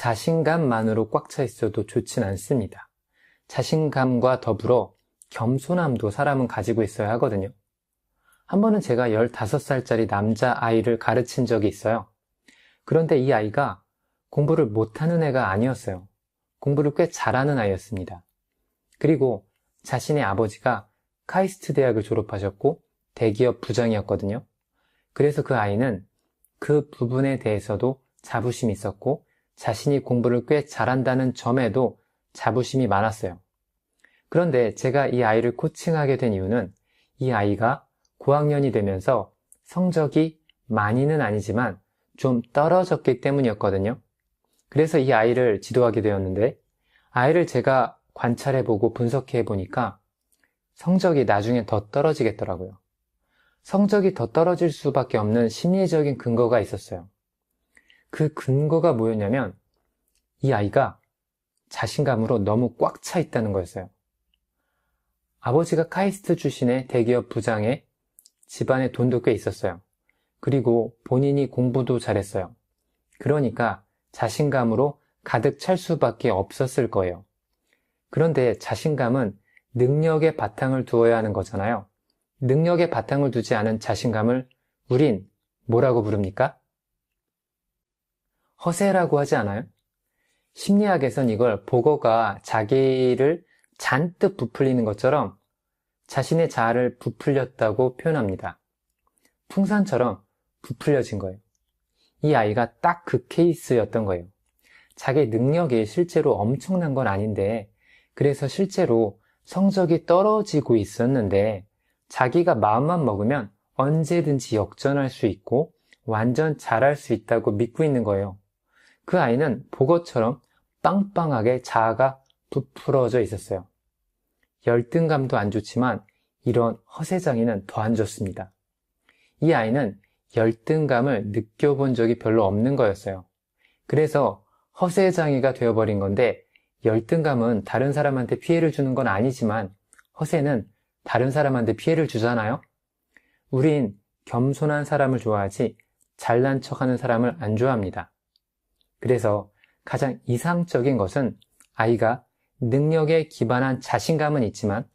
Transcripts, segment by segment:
자신감만으로 꽉 차 있어도 좋진 않습니다. 자신감과 더불어 겸손함도 사람은 가지고 있어야 하거든요. 한 번은 제가 15살짜리 남자아이를 가르친 적이 있어요. 그런데 이 아이가 공부를 못하는 애가 아니었어요. 공부를 꽤 잘하는 아이였습니다. 그리고 자신의 아버지가 카이스트 대학을 졸업하셨고 대기업 부장이었거든요. 그래서 그 아이는 그 부분에 대해서도 자부심이 있었고 자신이 공부를 꽤 잘한다는 점에도 자부심이 많았어요. 그런데 제가 이 아이를 코칭하게 된 이유는 이 아이가 고학년이 되면서 성적이 많이는 아니지만 좀 떨어졌기 때문이었거든요. 그래서 이 아이를 지도하게 되었는데 아이를 제가 관찰해보고 분석해보니까 성적이 나중에 더 떨어지겠더라고요. 성적이 더 떨어질 수밖에 없는 심리적인 근거가 있었어요. 그 근거가 뭐였냐면 이 아이가 자신감으로 너무 꽉 차 있다는 거였어요. 아버지가 카이스트 출신의 대기업 부장에 집안에 돈도 꽤 있었어요. 그리고 본인이 공부도 잘했어요. 그러니까 자신감으로 가득 찰 수밖에 없었을 거예요. 그런데 자신감은 능력에 바탕을 두어야 하는 거잖아요. 능력에 바탕을 두지 않은 자신감을 우린 뭐라고 부릅니까? 허세라고 하지 않아요? 심리학에선 이걸 보거가 자기를 잔뜩 부풀리는 것처럼 자신의 자아를 부풀렸다고 표현합니다. 풍선처럼 부풀려진 거예요. 이 아이가 딱 그 케이스였던 거예요. 자기 능력이 실제로 엄청난 건 아닌데 그래서 실제로 성적이 떨어지고 있었는데 자기가 마음만 먹으면 언제든지 역전할 수 있고 완전 잘할 수 있다고 믿고 있는 거예요. 그 아이는 보거처럼 빵빵하게 자아가 부풀어져 있었어요. 열등감도 안 좋지만 이런 허세장애는 더 안 좋습니다. 이 아이는 열등감을 느껴본 적이 별로 없는 거였어요. 그래서 허세장애가 되어버린 건데 열등감은 다른 사람한테 피해를 주는 건 아니지만 허세는 다른 사람한테 피해를 주잖아요. 우린 겸손한 사람을 좋아하지 잘난 척하는 사람을 안 좋아합니다. 그래서 가장 이상적인 것은 아이가 능력에 기반한 자신감은 있지만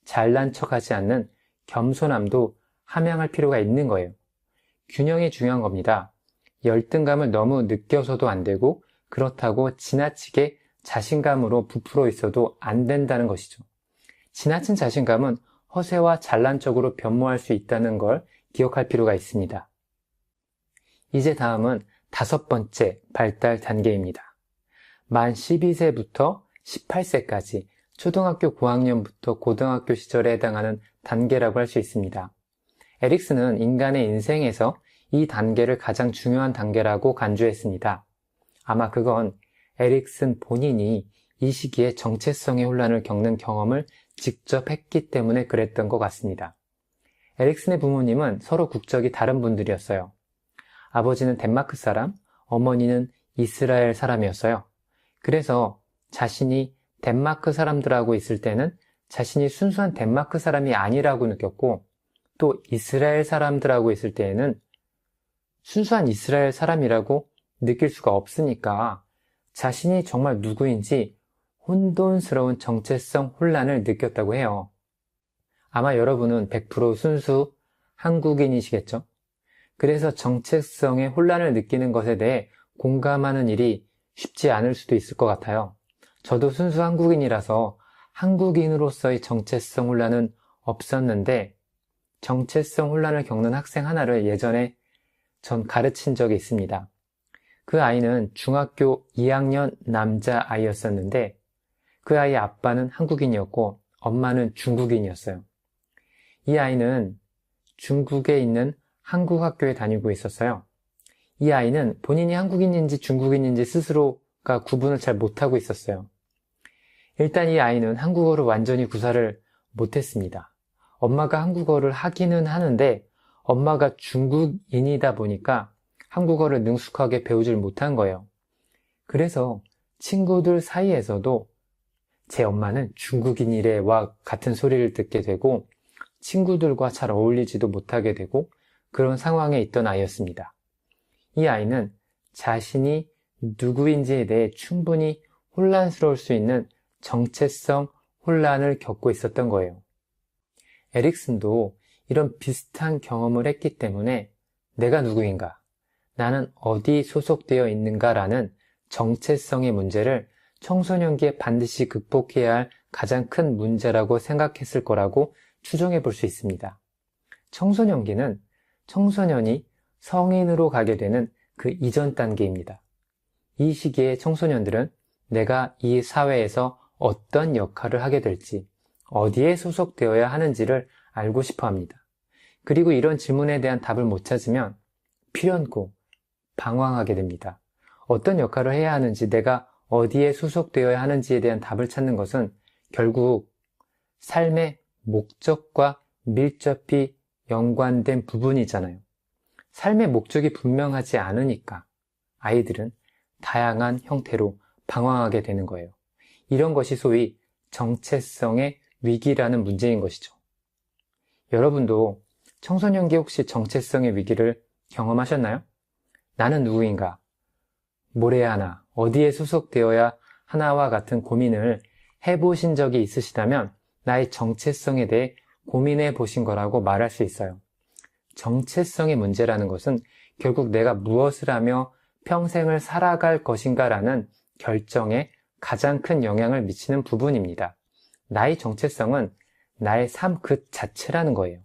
잘난 척하지 않는 겸손함도 함양할 필요가 있는 거예요. 균형이 중요한 겁니다. 열등감을 너무 느껴서도 안 되고 그렇다고 지나치게 자신감으로 부풀어 있어도 안 된다는 것이죠. 지나친 자신감은 허세와 잘난 척으로 변모할 수 있다는 걸 기억할 필요가 있습니다. 이제 다음은 5번째 발달 단계입니다. 만 12세부터 18세까지 초등학교 고학년부터 고등학교 시절에 해당하는 단계라고 할 수 있습니다. 에릭슨은 인간의 인생에서 이 단계를 가장 중요한 단계라고 간주했습니다. 아마 그건 에릭슨 본인이 이 시기에 정체성의 혼란을 겪는 경험을 직접 했기 때문에 그랬던 것 같습니다. 에릭슨의 부모님은 서로 국적이 다른 분들이었어요. 아버지는 덴마크 사람, 어머니는 이스라엘 사람이었어요. 그래서 자신이 덴마크 사람들하고 있을 때는 자신이 순수한 덴마크 사람이 아니라고 느꼈고 또 이스라엘 사람들하고 있을 때에는 순수한 이스라엘 사람이라고 느낄 수가 없으니까 자신이 정말 누구인지 혼돈스러운 정체성 혼란을 느꼈다고 해요. 아마 여러분은 100% 순수 한국인이시겠죠? 그래서 정체성의 혼란을 느끼는 것에 대해 공감하는 일이 쉽지 않을 수도 있을 것 같아요. 저도 순수 한국인이라서 한국인으로서의 정체성 혼란은 없었는데 정체성 혼란을 겪는 학생 하나를 예전에 전 가르친 적이 있습니다. 그 아이는 중학교 2학년 남자아이였었는데 그 아이의 아빠는 한국인이었고 엄마는 중국인이었어요. 이 아이는 중국에 있는 한국 학교에 다니고 있었어요. 이 아이는 본인이 한국인인지 중국인인지 스스로가 구분을 잘 못하고 있었어요. 일단 이 아이는 한국어를 완전히 구사를 못했습니다. 엄마가 한국어를 하기는 하는데 엄마가 중국인이다 보니까 한국어를 능숙하게 배우질 못한 거예요. 그래서 친구들 사이에서도 제 엄마는 중국인이래와 같은 소리를 듣게 되고 친구들과 잘 어울리지도 못하게 되고 그런 상황에 있던 아이였습니다. 이 아이는 자신이 누구인지에 대해 충분히 혼란스러울 수 있는 정체성 혼란을 겪고 있었던 거예요. 에릭슨도 이런 비슷한 경험을 했기 때문에 내가 누구인가, 나는 어디 소속되어 있는가라는 정체성의 문제를 청소년기에 반드시 극복해야 할 가장 큰 문제라고 생각했을 거라고 추정해 볼 수 있습니다. 청소년기는 청소년이 성인으로 가게 되는 그 이전 단계입니다. 이 시기에 청소년들은 내가 이 사회에서 어떤 역할을 하게 될지, 어디에 소속되어야 하는지를 알고 싶어 합니다. 그리고 이런 질문에 대한 답을 못 찾으면 필연고 방황하게 됩니다. 어떤 역할을 해야 하는지, 내가 어디에 소속되어야 하는지에 대한 답을 찾는 것은 결국 삶의 목적과 밀접히 연관된 부분이잖아요. 삶의 목적이 분명하지 않으니까 아이들은 다양한 형태로 방황하게 되는 거예요. 이런 것이 소위 정체성의 위기라는 문제인 것이죠. 여러분도 청소년기 혹시 정체성의 위기를 경험하셨나요? 나는 누구인가? 뭘 해야 하나? 어디에 소속되어야 하나와 같은 고민을 해보신 적이 있으시다면 나의 정체성에 대해 고민해 보신 거라고 말할 수 있어요. 정체성의 문제라는 것은 결국 내가 무엇을 하며 평생을 살아갈 것인가라는 결정에 가장 큰 영향을 미치는 부분입니다. 나의 정체성은 나의 삶 그 자체라는 거예요.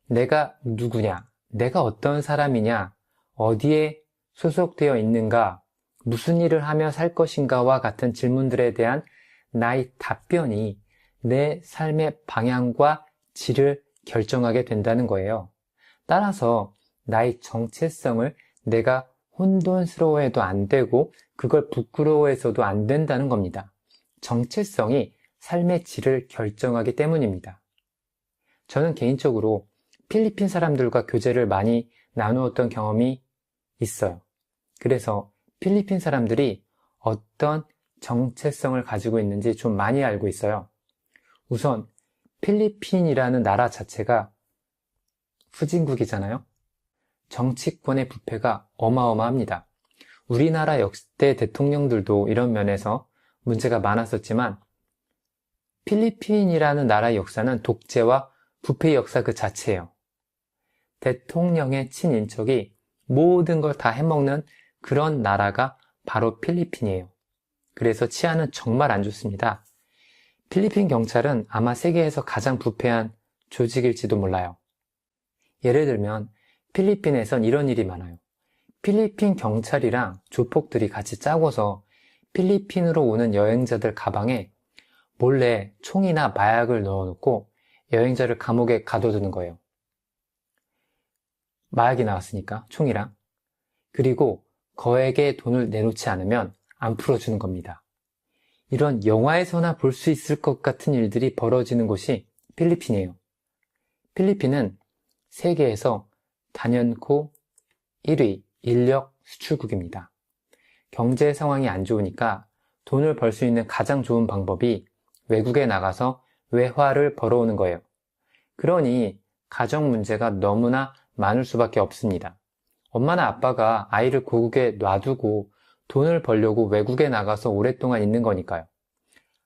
내가 누구냐? 내가 어떤 사람이냐? 어디에 소속되어 있는가? 무슨 일을 하며 살 것인가와 같은 질문들에 대한 나의 답변이 내 삶의 방향과 질을 결정하게 된다는 거예요. 따라서 나의 정체성을 내가 혼돈스러워해도 안 되고 그걸 부끄러워해서도 안 된다는 겁니다. 정체성이 삶의 질을 결정하기 때문입니다. 저는 개인적으로 필리핀 사람들과 교제를 많이 나누었던 경험이 있어요. 그래서 필리핀 사람들이 어떤 정체성을 가지고 있는지 좀 많이 알고 있어요. 우선 필리핀이라는 나라 자체가 후진국이잖아요. 정치권의 부패가 어마어마합니다. 우리나라 역대 대통령들도 이런 면에서 문제가 많았었지만 필리핀이라는 나라의 역사는 독재와 부패의 역사 그 자체예요. 대통령의 친인척이 모든 걸 다 해먹는 그런 나라가 바로 필리핀이에요. 그래서 치안은 정말 안 좋습니다. 필리핀 경찰은 아마 세계에서 가장 부패한 조직일지도 몰라요. 예를 들면 필리핀에선 이런 일이 많아요. 필리핀 경찰이랑 조폭들이 같이 짜고서 필리핀으로 오는 여행자들 가방에 몰래 총이나 마약을 넣어놓고 여행자를 감옥에 가둬두는 거예요. 마약이 나왔으니까 총이랑. 그리고 거액의 돈을 내놓지 않으면 안 풀어주는 겁니다. 이런 영화에서나 볼 수 있을 것 같은 일들이 벌어지는 곳이 필리핀이에요. 필리핀은 세계에서 단연코 1위 인력 수출국입니다. 경제 상황이 안 좋으니까 돈을 벌 수 있는 가장 좋은 방법이 외국에 나가서 외화를 벌어오는 거예요. 그러니 가정 문제가 너무나 많을 수밖에 없습니다. 엄마나 아빠가 아이를 고국에 놔두고 돈을 벌려고 외국에 나가서 오랫동안 있는 거니까요.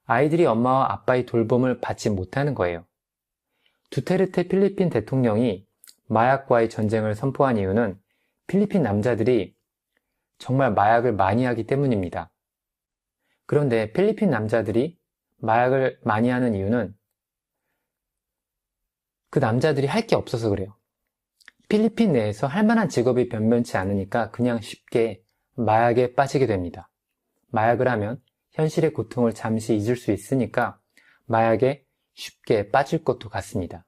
아이들이 엄마와 아빠의 돌봄을 받지 못하는 거예요. 두테르테 필리핀 대통령이 마약과의 전쟁을 선포한 이유는 필리핀 남자들이 정말 마약을 많이 하기 때문입니다. 그런데 필리핀 남자들이 마약을 많이 하는 이유는 그 남자들이 할 게 없어서 그래요. 필리핀 내에서 할 만한 직업이 변변치 않으니까 그냥 쉽게 마약에 빠지게 됩니다. 마약을 하면 현실의 고통을 잠시 잊을 수 있으니까 마약에 쉽게 빠질 것도 같습니다.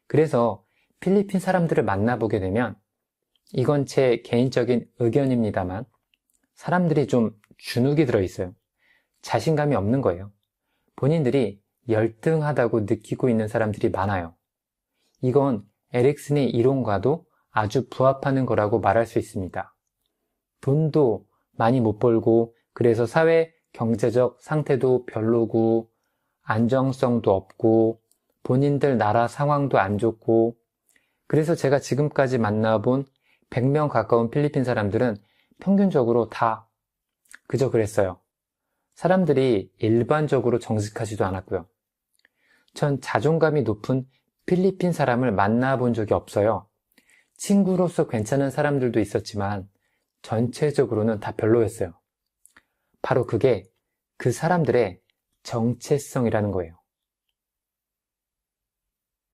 그래서 필리핀 사람들을 만나보게 되면 이건 제 개인적인 의견입니다만 사람들이 좀 주눅이 들어있어요. 자신감이 없는 거예요. 본인들이 열등하다고 느끼고 있는 사람들이 많아요. 이건 에릭슨의 이론과도 아주 부합하는 거라고 말할 수 있습니다. 돈도 많이 못 벌고 그래서 사회 경제적 상태도 별로고 안정성도 없고 본인들 나라 상황도 안 좋고 그래서 제가 지금까지 만나본 100명 가까운 필리핀 사람들은 평균적으로 다 그저 그랬어요. 사람들이 일반적으로 정직하지도 않았고요. 전 자존감이 높은 필리핀 사람을 만나본 적이 없어요. 친구로서 괜찮은 사람들도 있었지만 전체적으로는 다 별로였어요. 바로 그게 그 사람들의 정체성이라는 거예요.